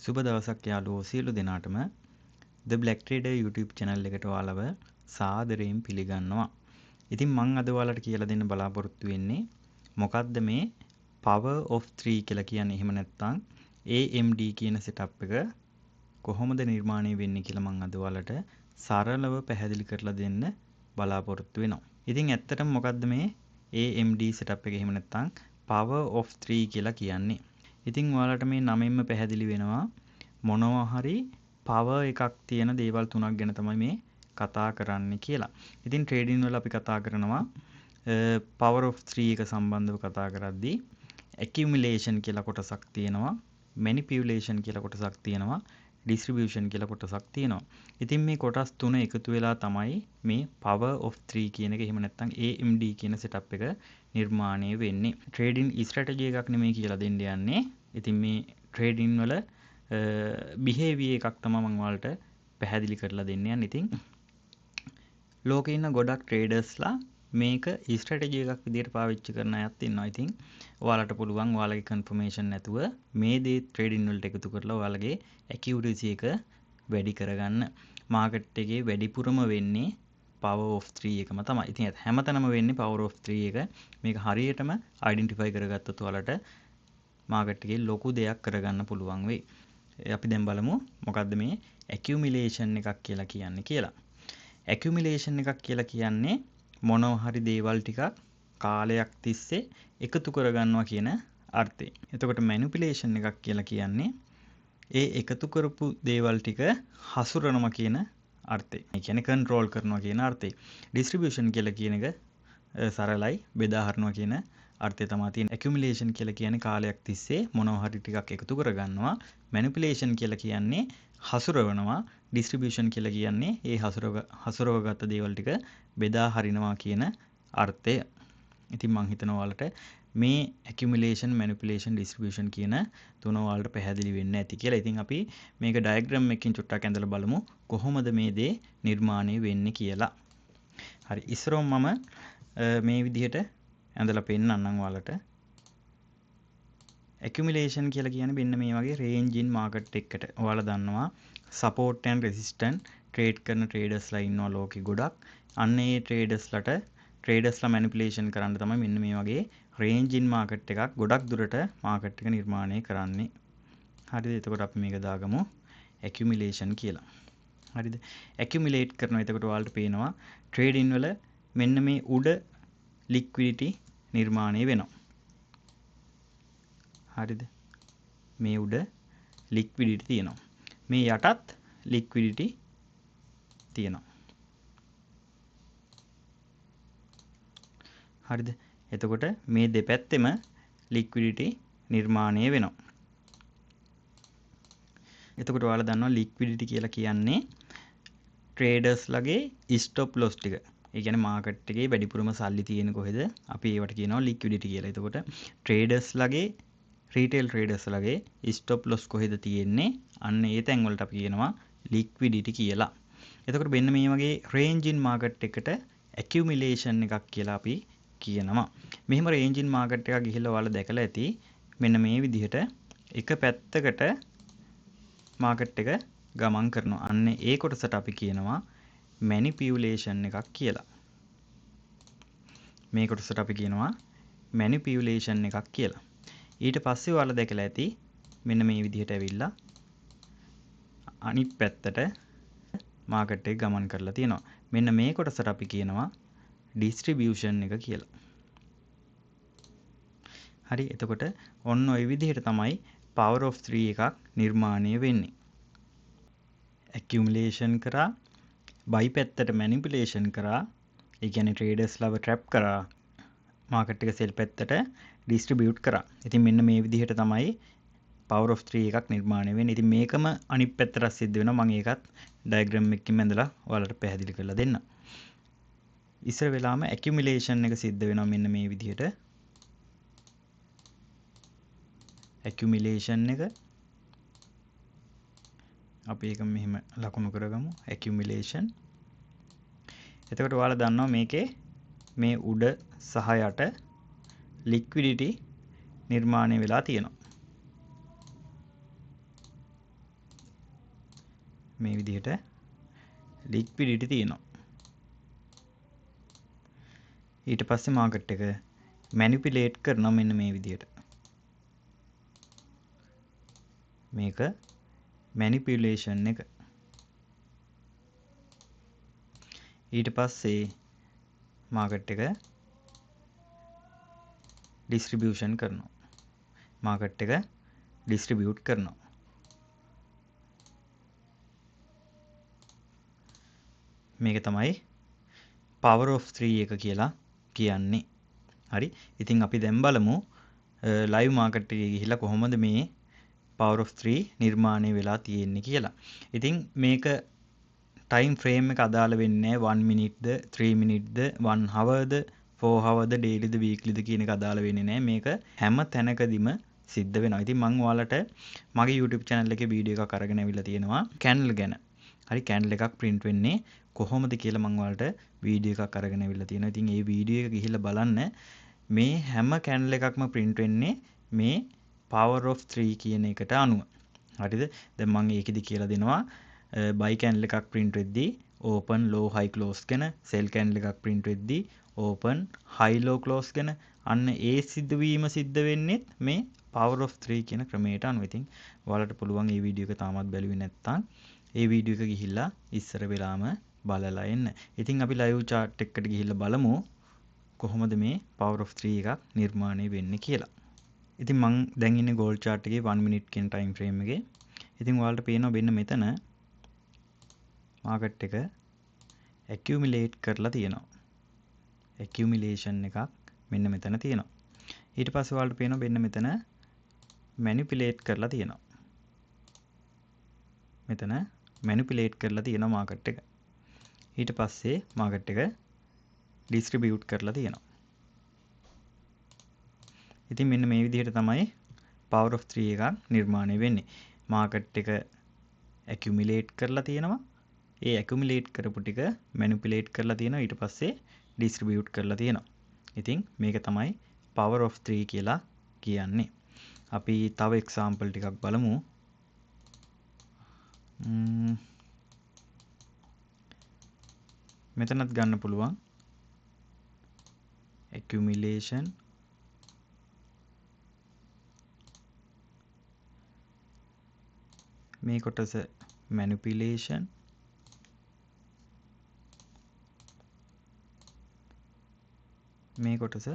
සුබ දවසක් යාළුවෝ සියලු දෙනාටම The Black Trader YouTube channel එකට ඔයාලව සාදරයෙන් පිළිගන්නවා. ඉතින් මම අද ඔයාලට කියලා දෙන්න බලාපොරොත්තු වෙන්නේ මොකක්ද මේ Power of 3 කියලා කියන්නේ. එහෙම නැත්නම් AMD කියන setup එක කොහොමද නිර්මාණය වෙන්නේ කියලා මම අද ඔයාලට සරලව පැහැදිලි කරලා දෙන්න බලාපොරොත්තු වෙනවා. ඉතින් ඇත්තටම මොකක්ද මේ AMD setup එක? එහෙම නැත්නම් Power of 3 කියලා කියන්නේ. ඉතින් ඔයාලට මේ නමින්ම පැහැදිලි වෙනවා මොනවා හරි power එකක් තියෙන දේවල් තුනක් ගැන තමයි මේ කතා කරන්නේ කියලා. ඉතින් ට්‍රේඩින් වල අපි කතා කරනවා power of 3 එක සම්බන්ධව කතා කරද්දී accumulation කියලා කොටසක් තියෙනවා, manipulation කියලා කොටසක් තියෙනවා, distribution කියලා කොටසක් තියෙනවා. ඉතින් මේ කොටස් තුන එකතු වෙලා තමයි මේ power of 3 කියන එක එහෙම නැත්නම් AMD කියන setup එක නිර්මාණය වෙන්නේ. ට්‍රේඩින් ස්ට්‍රැටජි එකක් නෙමෙයි කියලා දෙන්න යන්නේ. ඉතින් මේ ට්‍රේඩින් වල බිහේවියර් එකක් තමයි මම ඔයාලට පැහැදිලි කරලා දෙන්න යන්නේ. ඉතින් ලෝකේ ඉන්න ගොඩක් ට්‍රේඩර්ස්ලා මේක ස්ට්‍රැටජි එකක් විදිහට පාවිච්චි කරන අයත් ඉන්නවා. ඉතින් ඔයාලට පුළුවන් ඔයාලගේ කන්ෆර්මේෂන් නැතුව මේ දේ ට්‍රේඩින් වලට එකතු කරලා ඔයාලගේ ඇකියුරසි එක වැඩි කරගන්න. මාකට් එකේ වැඩිපුරම වෙන්නේ power of 3 එකම තමයි. ඉතින් හැමතැනම වෙන්නේ power of 3 එක. මේක හරියටම identify කරගත්තොත් ඔයාලට මාකට් එකේ ලොකු දෙයක් කරගන්න පුළුවන් වෙයි. අපි දැන් බලමු මොකද්ද මේ accumulation එකක් කියලා කියන්නේ කියලා. accumulation එකක් කියලා කියන්නේ මොනවා හරි දේවල් ටිකක් කාලයක් තිස්සේ එකතු කරගන්නවා කියන අර්ථය. එතකොට manipulation එකක් කියලා කියන්නේ ඒ එකතු කරපු දේවල් ටික හසුරනවා කියන අර්ථය. ඒ කියන්නේ control කරනවා කියන අර්ථය. distribution කියලා කියන එක සරලයි, බෙදා හරිනවා කියන අර්ථය තමයි තියෙන්නේ. accumulation කියලා කියන්නේ කාලයක් තිස්සේ මොනවා හරි ටිකක් එකතු කරගන්නවා. manipulation කියලා කියන්නේ හසුරවනවා. distribution කියලා කියන්නේ ඒ හසුරවගත්ත දේවල් ටික බෙදා හරිනවා කියන අර්ථය. ඉතින් මම හිතනවා ඔයාලට මේ accumulation, manipulation, distribution කියන තුන ඔයාලට පැහැදිලි වෙන්න ඇති කියලා. ඉතින් අපි මේක diagram එකකින් චුට්ටක් ඇඳලා බලමු කොහොමද මේ දේ නිර්මාණය වෙන්නේ කියලා. හරි, ඉස්සරොම මම මේ විදිහට ඇඳලා පෙන්නන්නම් ඔයාලට. accumulation කියලා කියන්නේ මෙන්න මේ වගේ range in market එකකට. ඔයාලා දන්නවා support and resistance trade කරන traders ලා ඉන්නවා ලෝකෙ ගොඩක්. අන්න ඒ traders ලා manipulation කරන්න තමයි මෙන්න මේ වගේ range in market එකක් ගොඩක් දුරට market එක නිර්මාණය කරන්නේ. හරිද? එතකොට අපි මේක දාගමු accumulation කියලා. හරිද? accumulate කරනවා. එතකොට ඔයාලට පේනවා trading වල මෙන්න මේ උඩ liquidity නිර්මාණය වෙනවා. හරිද? මේ උඩ liquidity තියෙනවා. මේ යටත් liquidity තියෙනවා. හරිද? එතකොට මේ දෙපැත්තෙම liquidity නිර්මාණය වෙනවා. එතකොට ඔයාලා දන්නවා liquidity කියලා කියන්නේ traders ලගේ stop loss ටික. ඒ කියන්නේ මාකට් එකේ වැඩිපුරම සල්ලි තියෙන කොහෙද? අපි ඒවට කියනවා liquidity කියලා. එතකොට traders ලගේ retail traders ලගේ stop loss කොහෙද තියෙන්නේ? අන්න ඒ තැන් වලට අපි කියනවා liquidity කියලා. එතකොට මෙන්න මේ වගේ range in market එකට accumulation එකක් කියලා අපි කියනවා. මෙහෙම range in market එකක් ගිහිල්ලා ඔයාලා දැකලා ඇති මෙන්න මේ විදිහට එක පැත්තකට market එක ගමන් කරනවා. අන්න ඒ කොටසට අපි කියනවා manipulation එකක් කියලා. මේ කොටසට අපි කියනවා manipulation එකක් කියලා. ඊට පස්සේ ඔයාලා දැකලා ඇති මෙන්න මේ විදිහට ඇවිල්ලා අනිත් පැත්තට market එක ගමන් කරලා තියෙනවා. මෙන්න මේ කොටසට අපි කියනවා distribution එක කියලා. හරි, එතකොට ඔන්න ඔය විදිහට තමයි power of 3 එකක් නිර්මාණය වෙන්නේ. accumulation කරා, buy පැත්තට manipulation කරා, ඒ කියන්නේ traders ලව trap කරා, market එක sell පැත්තට distribute කරා. ඉතින් මෙන්න මේ විදිහට තමයි power of 3 එකක් නිර්මාණය වෙන්නේ. ඉතින් මේකම අනිත් පැත්තට සිද්ධ වෙනවා. මම ඒකත් diagram එකකින් ඇඳලා ඔයාලට පැහැදිලි කරලා දෙන්න. ඉස්සර වෙලාම accumulation එක සිද්ධ වෙනවා මෙන්න මේ විදිහට. accumulation එක අපි ඒක මෙහෙම ලකුණු කරගමු accumulation. එතකොට ඔයාලා දන්නවා මේකේ මේ උඩ සහ යට liquidity නිර්මාණය වෙලා තියෙනවා. මේ විදිහට ලික්විඩිටි තියෙනවා. ඊට පස්සේ මාකට් එක මැනිපියුලේට් කරනවා මෙන්න මේ විදිහට. මේක මැනිපියුලේෂන් එක. ඊට පස්සේ මාකට් එක ඩිස්ට්‍රිබියුෂන් කරනවා. මාකට් එක ඩිස්ට්‍රිබියුට් කරනවා. මේක තමයි power of 3 එක කියලා කියන්නේ. හරි. ඉතින් අපි දැන් බලමු live market එකේ ගිහිල්ලා කොහොමද මේ power of 3 නිර්මාණය වෙලා තියෙන්නේ කියලා. ඉතින් මේක time frame එක අදාළ වෙන්නේ 1 minute ද 3 minute ද 1 hour ද 4 hour ද daily ද weekly ද කියන එක අදාළ වෙන්නේ නැහැ. මේක හැම තැනකදීම සිද්ධ වෙනවා. ඉතින් මම ඔයාලට මගේ YouTube channel එකේ වීඩියෝ එකක් අරගෙන අවිල්ලා තියෙනවා candle ගැන. හරි candle එකක් print වෙන්නේ කොහොමද කියලා මම ඔයාලට වීඩියෝ එකක් අරගෙන අවිල්ලා තියෙනවා. ඉතින් මේ වීඩියෝ එක ගිහිල්ලා බලන්න. මේ හැම candle එකක්ම print වෙන්නේ මේ power of 3 කියන එකට අනුව. හරිද? දැන් මම ඒකෙදි කියලා දෙනවා buy candle එකක් print වෙද්දී open low high close ගැන, sell candle එකක් print වෙද්දී open high low close ගැන. අන්න ඒ සිදුවීම සිද්ධ වෙන්නේ මේ power of 3 කියන ක්‍රමයට අනුව. ඉතින් ඔයාලට පුළුවන් මේ වීඩියෝ එක තාමත් බැලුවේ නැත්නම් ඒ වීඩියෝ එක ගිහිල්ලා ඉස්සර වෙලාම බලලා එන්න. ඉතින් අපි live chart එකකට ගිහිල්ලා බලමු කොහොමද මේ power of 3 එකක් නිර්මාණය වෙන්නේ කියලා. ඉතින් මං දැන් ඉන්නේ gold chart එකේ 1 minute කියන time frame එකේ. ඉතින් ඔයාලට පේනවා මෙන්න මෙතන market එක accumulate කරලා තියෙනවා. accumulation එකක් මෙන්න මෙතන තියෙනවා. ඊට පස්සේ ඔයාලට පේනවා මෙන්න මෙතන manipulate කරලා තියෙනවා. මෙතන manipulate කරලා තියෙනවා market එක. ඊට පස්සේ market එක distribute කරලා තියෙනවා. ඉතින් මෙන්න මේ විදිහට තමයි power of 3 එකක් නිර්මාණය වෙන්නේ. market එක accumulate කරලා තියෙනවා. ඒ accumulate කරපු ටික manipulate කරලා තියෙනවා. ඊට පස්සේ distribute කරලා තියෙනවා. ඉතින් මේක තමයි power of 3 කියලා කියන්නේ. අපි තව example ටිකක් බලමු. මෙතනත් ගන්න පුළුවන් accumulation මේ කොටස manipulation මේ කොටස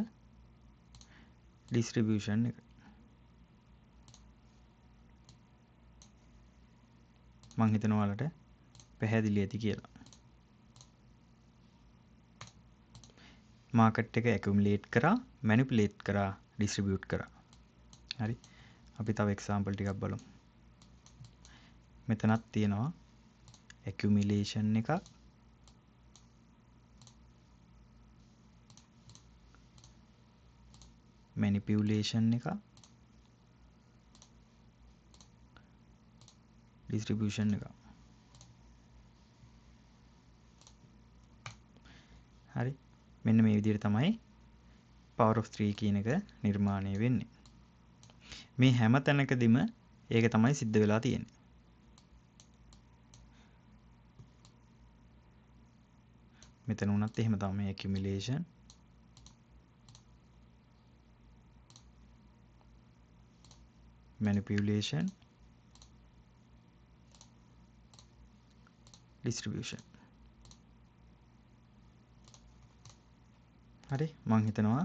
distribution එක. මං හිතනවා ඔයාලට පැහැදිලි ඇති කියලා. market එක accumulate කරා, manipulate කරා, distribute කරා. හරි. අපි තව example ටිකක් බලමු. මෙතනත් තියෙනවා accumulation එකක්, manipulation එකක්, distribution එකක්. හරි. මෙන්න මේ විදිහට තමයි power of 3 කියන එක නිර්මාණය වෙන්නේ. මේ හැම තැනකදීම ඒක තමයි සිද්ධ වෙලා තියෙන්නේ. මෙතන උනත් එහෙම තමයි accumulation manipulation distribution. හරි මං හිතනවා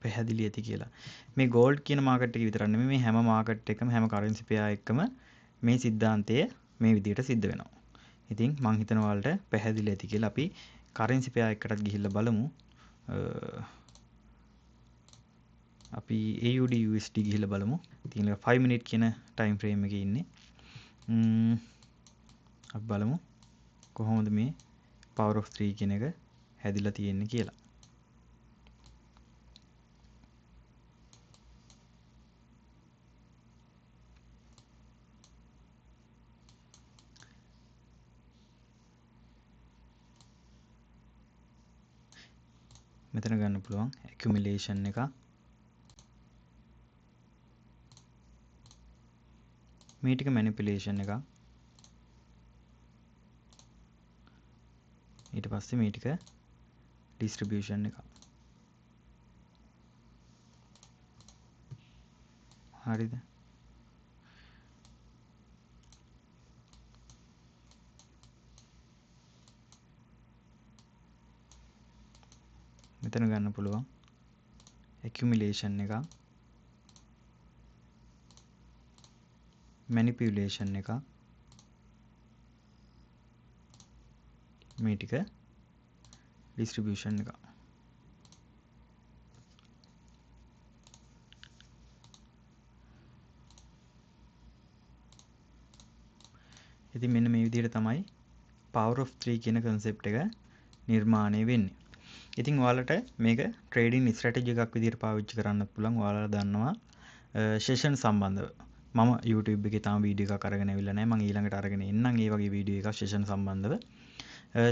පැහැදිලි ඇති කියලා. මේ gold කියන market එක විතරක් නෙමෙයි මේ හැම market එකම හැම currency pair එකම මේ સિદ્ધාන්තය මේ විදිහට සිද්ධ වෙනවා. ඉතින් මං හිතනවා ඔයාලට පැහැදිලි ඇති කියලා. අපි currency pair එකකටත් ගිහිල්ලා බලමු. අපි AUD USD ගිහිල්ලා බලමු. ඉතින් 5 minute කියන time frame එකේ ඉන්නේ. අපි බලමු කොහොමද මේ power of 3 කියන එක හැදිලා තියෙන්නේ කියලා. මෙතන ගන්න පුළුවන් accumulation එක. මේ ටික manipulation එක. ඊට පස්සේ මේ ටික ඩිස්ට්‍රිබියුෂන් එක. හරිද? මෙතන ගන්න පුළුවන් accumulation එක, manipulation එක, මේ ටික distribution එක. ඉතින් මෙන්න මේ විදිහට තමයි power of 3 කියන concept එක නිර්මාණය වෙන්නේ. ඉතින් ඔයාලට මේක trading strategy එකක් විදිහට පාවිච්චි කරන්න පුළුවන්. ඔයාලා දන්නවා session සම්බන්ධව. මම YouTube එකේ තාම වීඩියෝ එකක් අරගෙන අවිල්ලා නැහැ. මම ඊළඟට අරගෙන එන්නම් ඒ වගේ වීඩියෝ එකක් session සම්බන්ධව.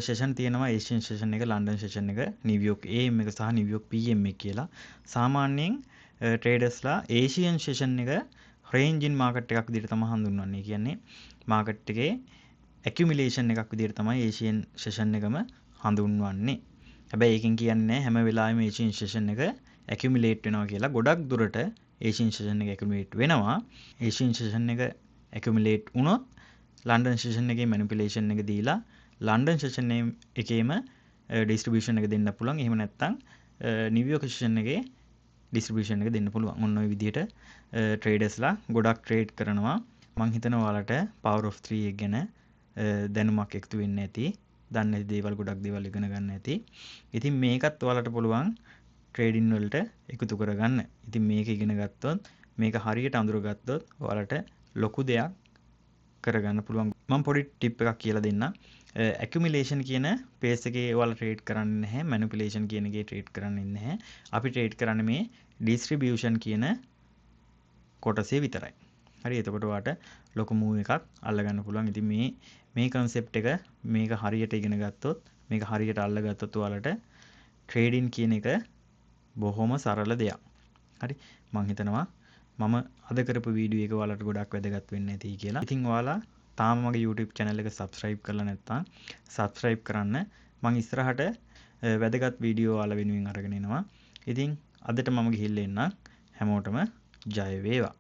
session තියෙනවා Asian session එක, London session එක, New York AM එක සහ New York PM එක කියලා. සාමාන්‍යයෙන් traders ලා Asian session එක range in market එකක් විදිහට තමයි හඳුන්වන්නේ. කියන්නේ market එකේ accumulation එකක් විදිහට තමයි Asian session එකම හඳුන්වන්නේ. හැබැයි ඒකෙන් කියන්නේ හැම වෙලාවෙම Asian session එක accumulate වෙනවා කියලා. ගොඩක් දුරට Asian session එක accumulate වෙනවා. Asian session එක accumulate වුණොත් London session එකේ manipulation එක දීලා London session එකේම distribution එක දෙන්න පුළුවන්. එහෙම නැත්නම් New York session එකේ distribution එක දෙන්න පුළුවන්. ඔන්න ඔය විදිහට traders ලා ගොඩක් trade කරනවා. මං හිතනවා ඔයාලට power of 3 එක ගැන දැනුමක් එකතු වෙන්න ඇති. දන්නේ නැති දේවල් ගොඩක් දේවල් ඉගෙන ගන්න ඇති. ඉතින් මේකත් ඔයාලට පුළුවන් trading වලට එකතු කරගන්න. ඉතින් මේක ඉගෙන ගත්තොත්, මේක හරියට අඳුරගත්තොත් ඔයාලට ලොකු දෙයක් කරගන්න පුළුවන්. මම පොඩි ටිප් එකක් කියලා දෙන්නම්. accumulation කියන pace එකේ ඔයාලා trade කරන්නේ නැහැ. manipulation කියන එකේ trade කරන්නේ නැහැ. අපි trade කරන්නේ මේ distribution කියන කොටසේ විතරයි. හරි, එතකොට ඔයාලට ලොකු move එකක් අල්ලගන්න පුළුවන්. ඉතින් මේ concept එක මේක හරියට ඉගෙන ගත්තොත්, මේක හරියට අල්ලගත්තොත් ඔයාලට trading කියන එක බොහොම සරල දෙයක්. හරි, මම හිතනවා මම අද කරපු වීඩියෝ එක ඔයාලට ගොඩක් වැදගත් වෙන්න ඇති කියලා. ඉතින් ඔයාලා තාම මගේ YouTube channel එක subscribe කරලා නැත්නම් subscribe කරන්න. මම ඉස්සරහට වැදගත් වීඩියෝ ඔයාලා වෙනුවෙන් අරගෙන එනවා. ඉතින් අදට මම ගිහිල්ලා එන්නම්. හැමෝටම ජය වේවා.